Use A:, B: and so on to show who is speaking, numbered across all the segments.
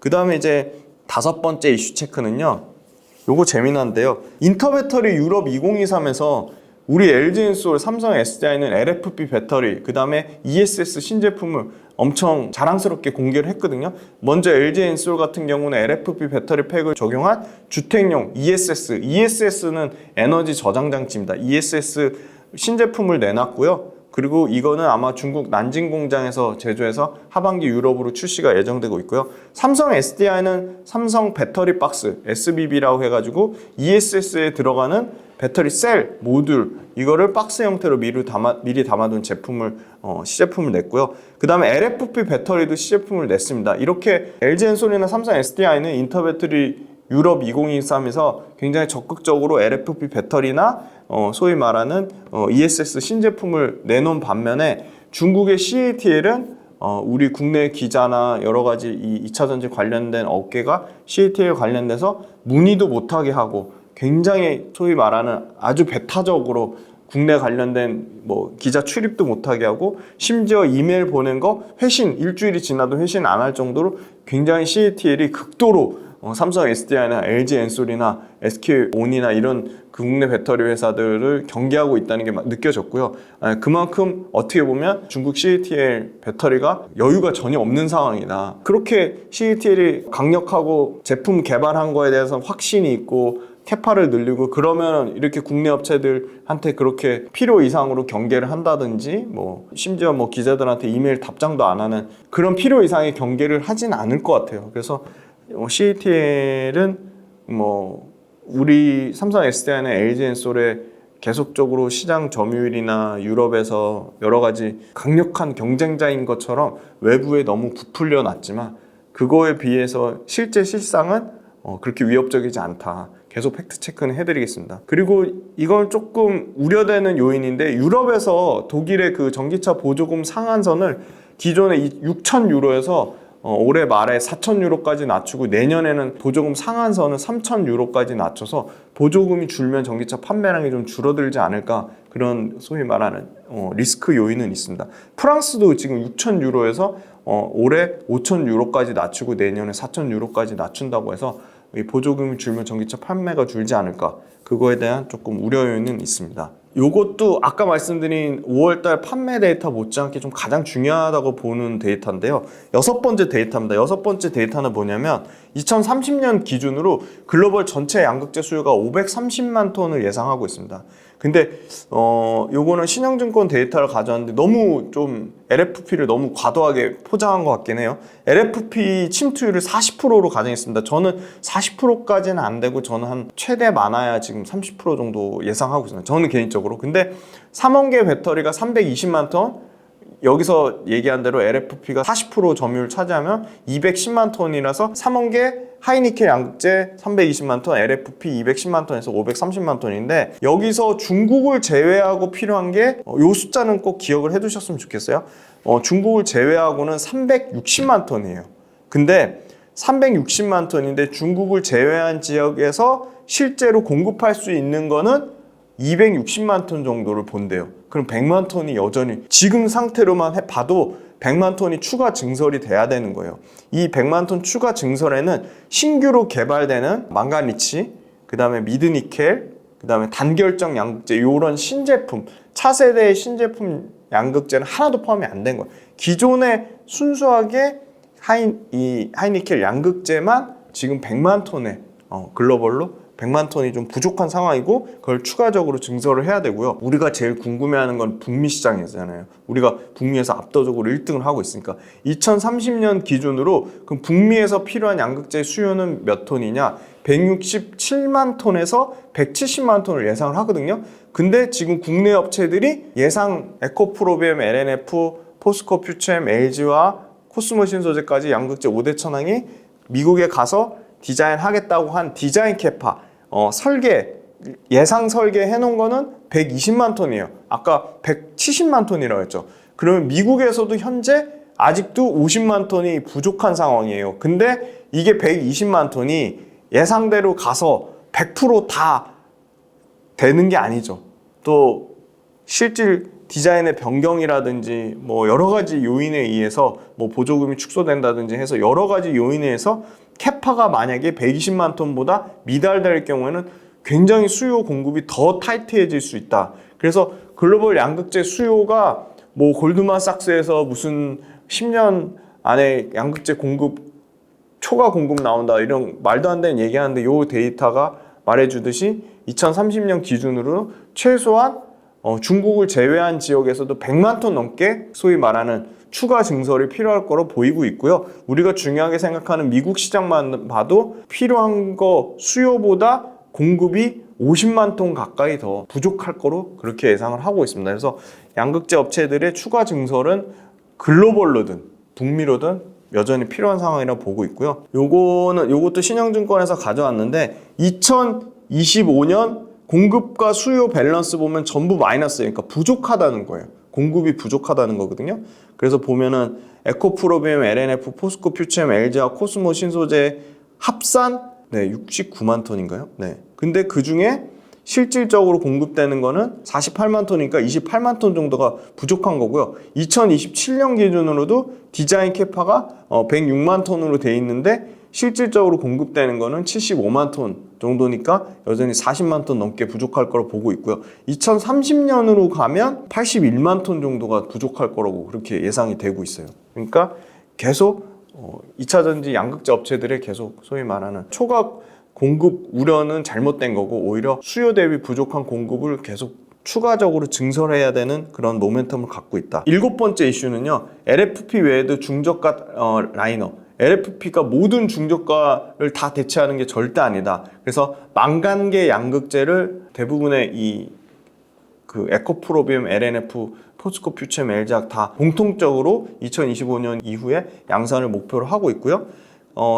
A: 그 다음에 이제 5번째 이슈 체크는요. 요거 재미난데요. 인터배터리 유럽 2023에서 우리 LG엔솔, 삼성 SDI는 LFP 배터리, 그 다음에 ESS 신제품을 엄청 자랑스럽게 공개를 했거든요. 먼저 LG엔솔 같은 경우는 LFP 배터리 팩을 적용한 주택용 ESS, ESS는 에너지 저장 장치입니다. ESS 신제품을 내놨고요. 그리고 이거는 아마 중국 난징 공장에서 제조해서 하반기 유럽으로 출시가 예정되고 있고요. 삼성 SDI는 삼성 배터리 박스, SBB라고 해가지고 ESS에 들어가는 배터리 셀, 모듈 이거를 박스 형태로 미리 담아둔 제품을 시제품을 냈고요. 그 다음에 LFP 배터리도 시제품을 냈습니다. 이렇게 LG엔솔이나 삼성 SDI는 인터배터리 유럽 2023에서 굉장히 적극적으로 LFP 배터리나 소위 말하는 ESS 신제품을 내놓은 반면에 중국의 CATL은 우리 국내 기자나 여러 가지 이 2차 전지 관련된 업계가 CATL 관련돼서 문의도 못하게 하고 굉장히 소위 말하는 아주 배타적으로 국내 관련된 기자 출입도 못하게 하고 심지어 이메일 보낸 거 회신 일주일이 지나도 회신 안 할 정도로 굉장히 CATL이 극도로 삼성 SDI나 LG엔솔이나 SK온이나 이런 국내 배터리 회사들을 경계하고 있다는 게 느껴졌고요. 그만큼 어떻게 보면 중국 CATL 배터리가 여유가 전혀 없는 상황이다. 그렇게 CATL이 강력하고 제품 개발한 거에 대해서 확신이 있고 캐파를 늘리고 그러면 이렇게 국내 업체들한테 그렇게 필요 이상으로 경계를 한다든지 심지어 기자들한테 이메일 답장도 안 하는 그런 필요 이상의 경계를 하진 않을 것 같아요. 그래서 CATL은 우리 삼성 SDI나 LG엔솔에 계속적으로 시장 점유율이나 유럽에서 여러 가지 강력한 경쟁자인 것처럼 외부에 너무 부풀려 놨지만 그거에 비해서 실상은 그렇게 위협적이지 않다. 계속 팩트 체크는 해드리겠습니다. 그리고 이건 조금 우려되는 요인인데 유럽에서 독일의 그 전기차 보조금 상한선을 기존에 6,000유로에서 올해 말에 4,000유로까지 낮추고 내년에는 보조금 상한선은 3,000유로까지 낮춰서 보조금이 줄면 전기차 판매량이 좀 줄어들지 않을까 그런 소위 말하는 리스크 요인은 있습니다. 프랑스도 지금 6,000유로에서 올해 5,000유로까지 낮추고 내년에 4,000유로까지 낮춘다고 해서 이 보조금이 줄면 전기차 판매가 줄지 않을까 그거에 대한 조금 우려 요인은 있습니다. 요것도 아까 말씀드린 5월달 판매 데이터 못지않게 좀 가장 중요하다고 보는 데이터인데요. 6번째 데이터입니다. 6번째 데이터는 뭐냐면 2030년 기준으로 글로벌 전체 양극재 수요가 530만 톤을 예상하고 있습니다. 근데 요거는 신영증권 데이터를 가져왔는데 너무 좀 LFP를 너무 과도하게 포장한 것 같긴 해요. LFP 침투율을 40%로 가정했습니다. 저는 40%까지는 안 되고 저는 한 최대 많아야 지금 30% 정도 예상하고 있습니다. 저는 개인적으로. 근데 3원계 배터리가 320만 톤, 여기서 얘기한 대로 LFP가 40% 점유율 차지하면 210만 톤이라서 3원계 하이니켈 양극재 320만 톤, LFP 210만 톤에서 530만 톤인데 여기서 중국을 제외하고 필요한 게 요 숫자는 꼭 기억을 해두셨으면 좋겠어요. 중국을 제외하고는 360만 톤이에요. 근데 360만 톤인데 중국을 제외한 지역에서 실제로 공급할 수 있는 거는 260만 톤 정도를 본대요. 그럼 100만 톤이 여전히 지금 상태로만 봐도 100만 톤이 추가 증설이 돼야 되는 거예요. 이 100만 톤 추가 증설에는 신규로 개발되는 망간리치, 그 다음에 미드니켈, 그 다음에 단결정 양극재 이런 신제품, 차세대의 신제품 양극재는 하나도 포함이 안 된 거예요. 기존에 순수하게 하이니켈 양극재만 지금 100만 톤에 글로벌로 100만 톤이 좀 부족한 상황이고 그걸 추가적으로 증설을 해야 되고요. 우리가 제일 궁금해하는 건 북미 시장이잖아요. 우리가 북미에서 압도적으로 1등을 하고 있으니까 2030년 기준으로 그럼 북미에서 필요한 양극재 수요는 몇 톤이냐? 167만 톤에서 170만 톤을 예상을 하거든요. 근데 지금 국내 업체들이 예상 에코프로비엠, LNF, 포스코 퓨처엠, LG와 코스모 신소재까지 양극재 5대 천왕이 미국에 가서 디자인하겠다고 한 디자인 캐파 예상 설계 해놓은 거는 120만 톤이에요. 아까 170만 톤이라고 했죠. 그러면 미국에서도 현재 아직도 50만 톤이 부족한 상황이에요. 근데 이게 120만 톤이 예상대로 가서 100% 다 되는 게 아니죠. 또 실질 디자인의 변경이라든지 뭐 여러 가지 요인에 의해서 뭐 보조금이 축소된다든지 해서 여러 가지 요인에 의해서 캐파가 만약에 120만 톤보다 미달될 경우에는 굉장히 수요 공급이 더 타이트해질 수 있다. 그래서 글로벌 양극재 수요가 뭐 골드만삭스에서 무슨 10년 안에 양극재 공급 초과 공급 나온다 이런 말도 안 되는 얘기하는데 요 데이터가 말해주듯이 2030년 기준으로 최소한 중국을 제외한 지역에서도 100만 톤 넘게 소위 말하는 추가 증설이 필요할 거로 보이고 있고요. 우리가 중요하게 생각하는 미국 시장만 봐도 필요한 거 수요보다 공급이 50만 톤 가까이 더 부족할 거로 그렇게 예상을 하고 있습니다. 그래서 양극재 업체들의 추가 증설은 글로벌로든 북미로든 여전히 필요한 상황이라고 보고 있고요. 요것도 신영증권에서 가져왔는데 2025년 공급과 수요 밸런스 보면 전부 마이너스예요. 그러니까 부족하다는 거예요. 공급이 부족하다는 거거든요. 그래서 보면은 에코프로비움, LNF, 포스코 퓨처엠, LG와 코스모 신소재 합산 69만 톤인가요? 네. 근데 그 중에 실질적으로 공급되는 거는 48만 톤이니까 28만 톤 정도가 부족한 거고요. 2027년 기준으로도 디자인 캐파가 106만 톤으로 돼 있는데 실질적으로 공급되는 거는 75만 톤 정도니까 여전히 40만 톤 넘게 부족할 거로 보고 있고요. 2030년으로 가면 81만 톤 정도가 부족할 거라고 그렇게 예상이 되고 있어요. 그러니까 계속 2차 전지 양극재 업체들의 계속 소위 말하는 초과 공급 우려는 잘못된 거고 오히려 수요 대비 부족한 공급을 계속 추가적으로 증설해야 되는 그런 모멘텀을 갖고 있다. 7번째 이슈는요. LFP 외에도 중저가 라이너 LFP가 모든 중저가를 다 대체하는 게 절대 아니다. 그래서 만간계 양극재를 대부분의 그 에코프로비움, LNF, 포스코 퓨처엠, LG학 다 공통적으로 2025년 이후에 양산을 목표로 하고 있고요.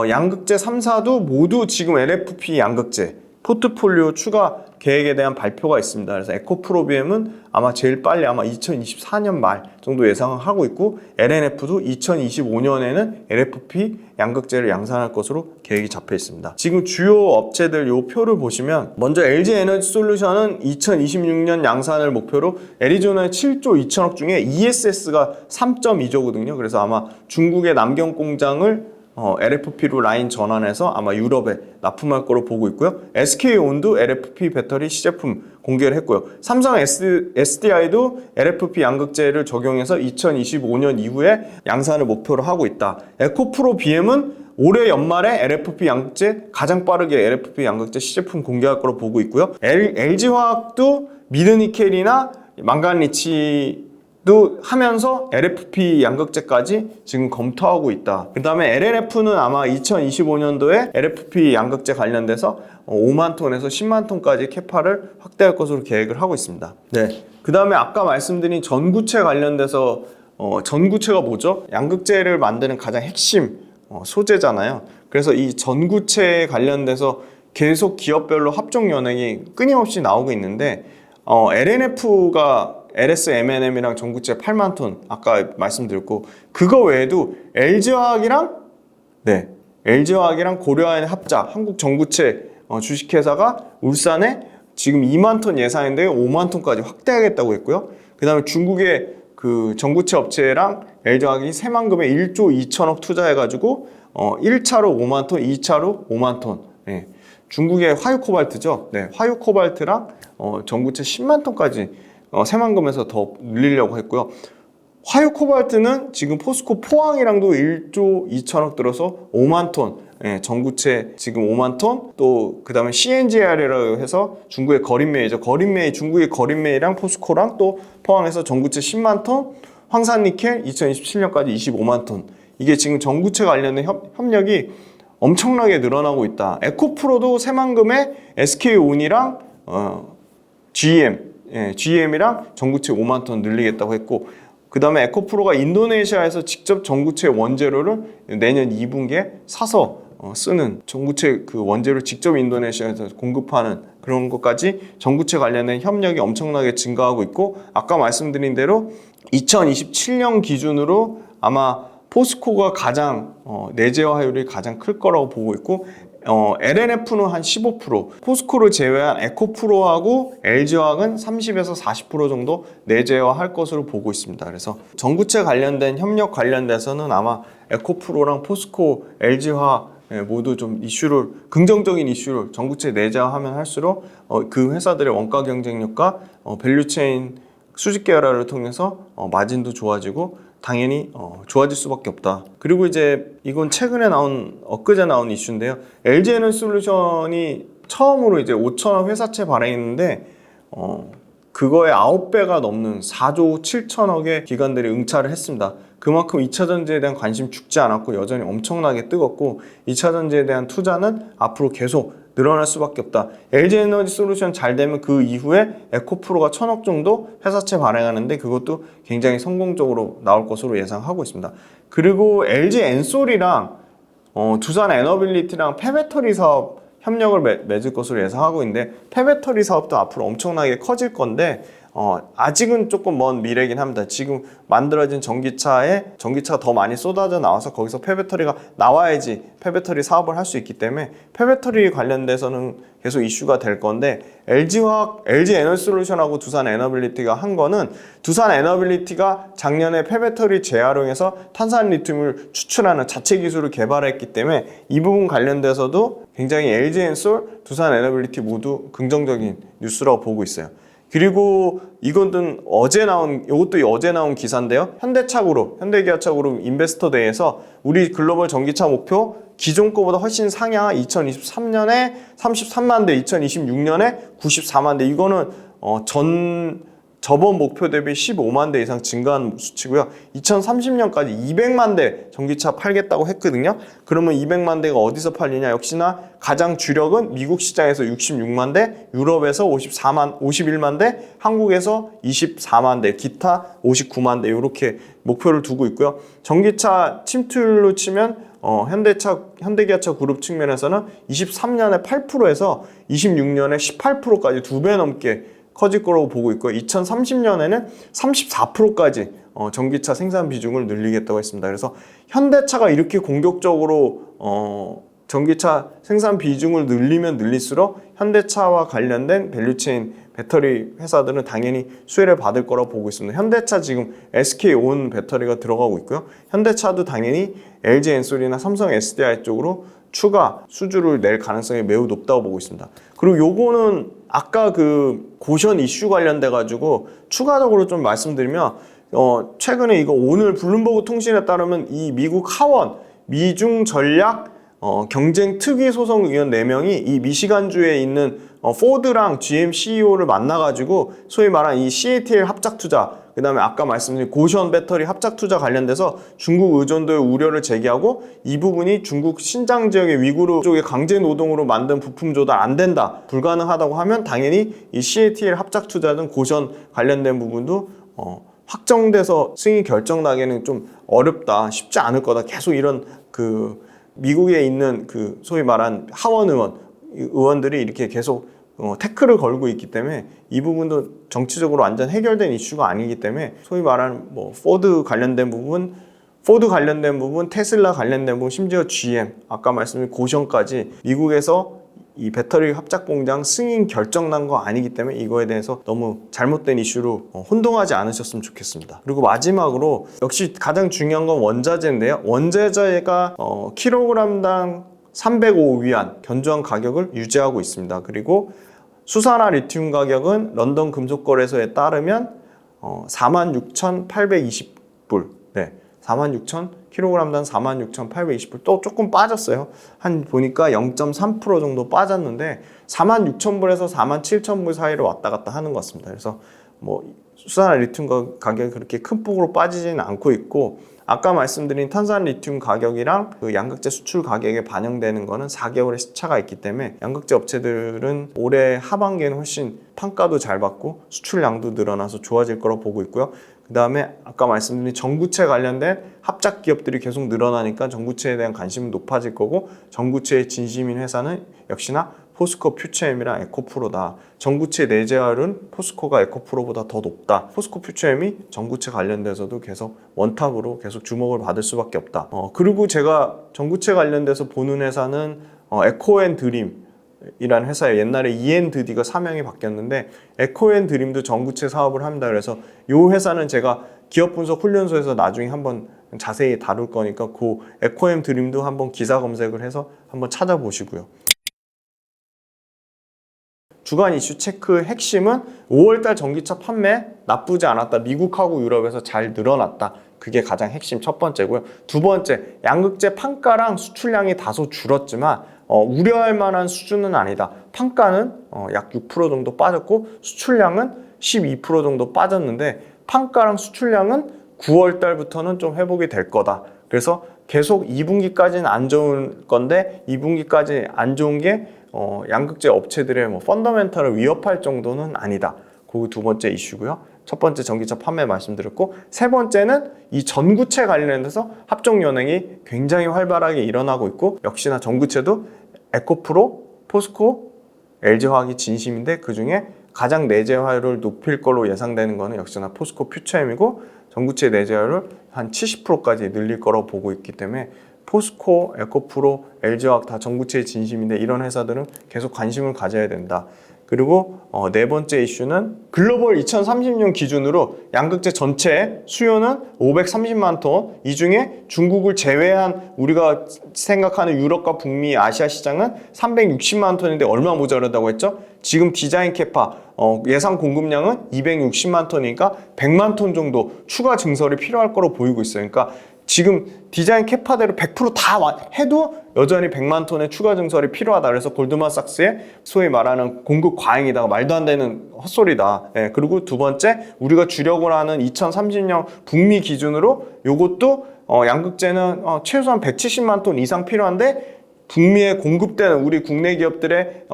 A: 양극재 3사도 모두 지금 LFP 양극재 포트폴리오 추가 계획에 대한 발표가 있습니다. 그래서 에코프로비움은 아마 제일 빨리 아마 2024년 말 정도 예상을 하고 있고 LNF도 2025년에는 LFP 양극재를 양산할 것으로 계획이 잡혀 있습니다. 지금 주요 업체들 요 표를 보시면 먼저 LG에너지솔루션은 2026년 양산을 목표로 애리조나의 7조 2천억 중에 ESS가 3.2조거든요. 그래서 아마 중국의 남경 공장을 LFP로 라인 전환해서 아마 유럽에 납품할 거로 보고 있고요. SK온도 LFP 배터리 시제품 공개를 했고요. 삼성 SDI도 LFP 양극재를 적용해서 2025년 이후에 양산을 목표로 하고 있다. 에코프로 BM은 올해 연말에 LFP 양극재 가장 빠르게 LFP 양극재 시제품 공개할 거로 보고 있고요. LG화학도 미드니켈이나 망간리치 도 하면서 LFP 양극재까지 지금 검토하고 있다. 그 다음에 LNF는 아마 2025년도에 LFP 양극재 관련돼서 5만 톤에서 10만 톤까지 캐파를 확대할 것으로 계획을 하고 있습니다. 네. 그 다음에 아까 말씀드린 전구체 관련돼서 전구체가 뭐죠? 양극재를 만드는 가장 핵심 소재잖아요. 그래서 이 전구체에 관련돼서 계속 기업별로 합종 연행이 끊임없이 나오고 있는데 LNF가 LS M&M이랑 전구체 8만 톤 아까 말씀드렸고 그거 외에도 LG화학이랑 고려아연 합작 한국 전구체 주식회사가 울산에 지금 2만 톤 예상인데 5만 톤까지 확대하겠다고 했고요. 그 다음에 중국의 그 전구체 업체랑 LG화학이 새만금에 1조 2천억 투자해가지고 1차로 5만 톤, 2차로 5만 톤. 네. 중국의 화유코발트죠. 네, 화유코발트랑 전구체 10만 톤까지 새만금에서 더 늘리려고 했고요. 화유코발트는 지금 포스코 포항이랑도 1조 2천억 들어서 5만 톤, 전구체 지금 5만 톤, 또 그 다음에 CNGR이라고 해서 중국의 거린메이죠. 중국의 거린메이랑 포스코랑 또 포항에서 전구체 10만 톤, 황산니켈 2027년까지 25만 톤. 이게 지금 전구체 관련된 협력이 엄청나게 늘어나고 있다. 에코프로도 새만금에 SK온이랑 GM이랑 전구체 5만 톤 늘리겠다고 했고 그 다음에 에코프로가 인도네시아에서 직접 전구체 원재료를 내년 2분기에 사서 쓰는 전구체 그 원재료를 직접 인도네시아에서 공급하는 그런 것까지 전구체 관련된 협력이 엄청나게 증가하고 있고 아까 말씀드린 대로 2027년 기준으로 아마 포스코가 가장 내재화율이 가장 클 거라고 보고 있고 LNF는 한 15%, 포스코를 제외한 에코프로하고 LG화학은 30에서 40% 정도 내재화할 것으로 보고 있습니다. 그래서 전구체 관련된 협력 관련돼서는 아마 에코프로랑 포스코, LG화학 모두 좀 긍정적인 이슈를 전구체 내재화하면 할수록 그 회사들의 원가 경쟁력과 밸류체인 수직 계열화를 통해서 마진도 좋아지고 당연히 좋아질 수밖에 없다. 그리고 이제 이건 엊그제 나온 이슈인데요. LG에너지솔루션이 처음으로 이제 5천억 회사채 발행했는데 그거의 9배가 넘는 4조 7천억의 기관들이 응찰을 했습니다. 그만큼 2차전지에 대한 관심 죽지 않았고 여전히 엄청나게 뜨겁고 2차전지에 대한 투자는 앞으로 계속 늘어날 수밖에 없다. LG에너지솔루션 잘 되면 그 이후에 에코프로가 1,000억 정도 회사채 발행하는데 그것도 굉장히 성공적으로 나올 것으로 예상하고 있습니다. 그리고 LG엔솔이랑 두산에너빌리티랑 폐배터리 사업 협력을 맺을 것으로 예상하고 있는데 폐배터리 사업도 앞으로 엄청나게 커질 건데 아직은 조금 먼 미래이긴 합니다. 지금 만들어진 전기차가 더 많이 쏟아져 나와서 거기서 폐배터리가 나와야지 폐배터리 사업을 할 수 있기 때문에 폐배터리 관련돼서는 계속 이슈가 될 건데 LG에너지솔루션하고 두산에너빌리티가 한 거는 두산에너빌리티가 작년에 폐배터리 재활용해서 탄산리튬을 추출하는 자체 기술을 개발했기 때문에 이 부분 관련돼서도 굉장히 LG엔솔, 두산에너빌리티 모두 긍정적인 뉴스라고 보고 있어요. 그리고 이것도 어제 나온 기사인데요. 현대기아차 그룹 인베스터데이에서 우리 글로벌 전기차 목표 기존 거보다 훨씬 상향 2023년에 33만 대, 2026년에 94만 대. 이거는 저번 목표 대비 15만 대 이상 증가한 수치고요. 2030년까지 200만 대 전기차 팔겠다고 했거든요. 그러면 200만 대가 어디서 팔리냐? 역시나 가장 주력은 미국 시장에서 66만 대, 유럽에서 51만 대, 한국에서 24만 대, 기타 59만 대 이렇게 목표를 두고 있고요. 전기차 침투율로 치면 현대기아차 그룹 측면에서는 23년에 8%에서 26년에 18%까지 2배 넘게 커질 거라고 보고 있고 2030년에는 34%까지 전기차 생산 비중을 늘리겠다고 했습니다. 그래서 현대차가 이렇게 공격적으로 전기차 생산 비중을 늘리면 늘릴수록 현대차와 관련된 밸류체인 배터리 회사들은 당연히 수혜를 받을 거라고 보고 있습니다. 현대차 지금 SK온 배터리가 들어가고 있고요. 현대차도 당연히 LG엔솔이나 삼성 SDI 쪽으로 추가 수주를 낼 가능성이 매우 높다고 보고 있습니다. 그리고 요거는 아까 그 고션 이슈 관련돼 가지고 추가적으로 좀 말씀드리면 최근에 이거 오늘 블룸버그 통신에 따르면 이 미국 하원 미중 전략 경쟁 특위 소송 의원 4명이 이 미시간주에 있는 포드랑 GM CEO를 만나가지고 소위 말한 이 CATL 합작 투자, 그 다음에 아까 말씀드린 고션 배터리 합작 투자 관련돼서 중국 의존도의 우려를 제기하고 이 부분이 중국 신장 지역의 위구르 쪽의 강제 노동으로 만든 부품 조달 안 된다, 불가능하다고 하면 당연히 이 CATL 합작 투자 등 고션 관련된 부분도 확정돼서 승인 결정 나기는 좀 어렵다, 쉽지 않을 거다. 계속 이런 미국에 있는 소위 말한 하원 의원들이 이렇게 계속 태클을 걸고 있기 때문에 이 부분도 정치적으로 완전 해결된 이슈가 아니기 때문에 소위 말하는 포드 관련된 부분, 테슬라 관련된 부분, 심지어 GM, 아까 말씀드린 고션까지 미국에서 이 배터리 합작 공장 승인 결정 난 거 아니기 때문에 이거에 대해서 너무 잘못된 이슈로 혼동하지 않으셨으면 좋겠습니다. 그리고 마지막으로 역시 가장 중요한 건 원자재인데요. 원자재가 킬로그램당 305위안 견조한 가격을 유지하고 있습니다. 그리고 수산화 리튬 가격은 런던 금속거래소에 따르면 46,820불, 킬로그램당 46,820불, 또 조금 빠졌어요. 보니까 0.3% 정도 빠졌는데 46,000불에서 47,000불 사이로 왔다 갔다 하는 것 같습니다. 그래서 수산화 리튬 가격이 그렇게 큰 폭으로 빠지지는 않고 있고, 아까 말씀드린 탄산 리튬 가격이랑 그 양극재 수출 가격에 반영되는 거는 4개월의 시차가 있기 때문에 양극재 업체들은 올해 하반기에는 훨씬 판가도 잘 받고 수출량도 늘어나서 좋아질 거라고 보고 있고요. 그 다음에 아까 말씀드린 전구체 관련된 합작 기업들이 계속 늘어나니까 전구체에 대한 관심은 높아질 거고, 전구체의 진심인 회사는 역시나 포스코 퓨처엠이랑 에코프로다. 전구체 내재활은 포스코가 에코프로보다 더 높다. 포스코 퓨처엠이 전구체 관련돼서도 계속 원탑으로 계속 주목을 받을 수밖에 없다. 그리고 제가 전구체 관련돼서 보는 회사는 에코앤드림이라는 회사에 옛날에 이앤드디가 사명이 바뀌었는데 에코앤드림도 전구체 사업을 합니다. 그래서 이 회사는 제가 기업분석 훈련소에서 나중에 한번 자세히 다룰 거니까 그 에코앤드림도 한번 기사 검색을 해서 한번 찾아보시고요. 주간 이슈 체크 핵심은 5월달 전기차 판매 나쁘지 않았다. 미국하고 유럽에서 잘 늘어났다. 그게 가장 핵심 첫 번째고요. 두 번째, 양극재 판가랑 수출량이 다소 줄었지만 우려할 만한 수준은 아니다. 판가는 약 6% 정도 빠졌고 수출량은 12% 정도 빠졌는데 판가랑 수출량은 9월 달부터는 좀 회복이 될 거다. 그래서 계속 2분기까지는 안 좋은 건데 2분기까지 안 좋은 게 양극재 업체들의 펀더멘털을 위협할 정도는 아니다. 그게 두 번째 이슈고요. 첫 번째 전기차 판매 말씀드렸고 세 번째는 이 전구체 관련해서 합종 연행이 굉장히 활발하게 일어나고 있고 역시나 전구체도 에코프로, 포스코, LG화학이 진심인데 그중에 가장 내재화율을 높일 걸로 예상되는 거는 역시나 포스코 퓨처엠이고 전구체 내재화율을 한 70%까지 늘릴 거라고 보고 있기 때문에 포스코, 에코프로, LG화학 다 전구체의 진심인데 이런 회사들은 계속 관심을 가져야 된다. 그리고 네 번째 이슈는 글로벌 2030년 기준으로 양극재 전체 수요는 530만 톤, 이 중에 중국을 제외한 우리가 생각하는 유럽과 북미, 아시아 시장은 360만 톤인데 얼마 모자라다고 했죠? 지금 디자인 캐파 예상 공급량은 260만 톤이니까 100만 톤 정도 추가 증설이 필요할 거로 보이고 있어요. 그러니까 지금 디자인 캐파대로 100%다 해도 여전히 100만 톤의 추가 증설이 필요하다. 그래서 골드만삭스의 소위 말하는 공급 과잉이다. 말도 안 되는 헛소리다. 예, 그리고 두 번째, 우리가 주력을 하는 2030년 북미 기준으로 요것도 양극재는 최소한 170만 톤 이상 필요한데 북미에 공급되는 우리 국내 기업들의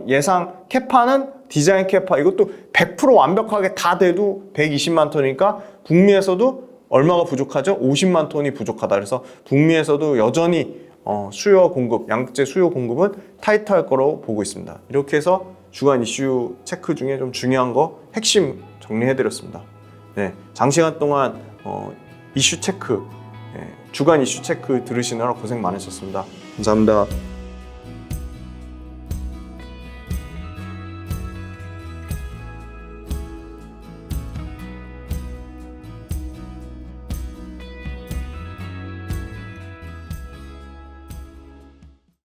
A: 예상 캐파는 디자인 캐파 이것도 100% 완벽하게 다 돼도 120만 톤이니까 북미에서도 얼마가 부족하죠? 50만 톤이 부족하다. 그래서 북미에서도 여전히 수요와 공급, 양극재 수요 공급은 타이트할 거로 보고 있습니다. 이렇게 해서 주간 이슈 체크 중에 좀 중요한 거 핵심 정리해드렸습니다. 네, 장시간 동안 이슈 체크, 주간 이슈 체크 들으시느라 고생 많으셨습니다. 감사합니다.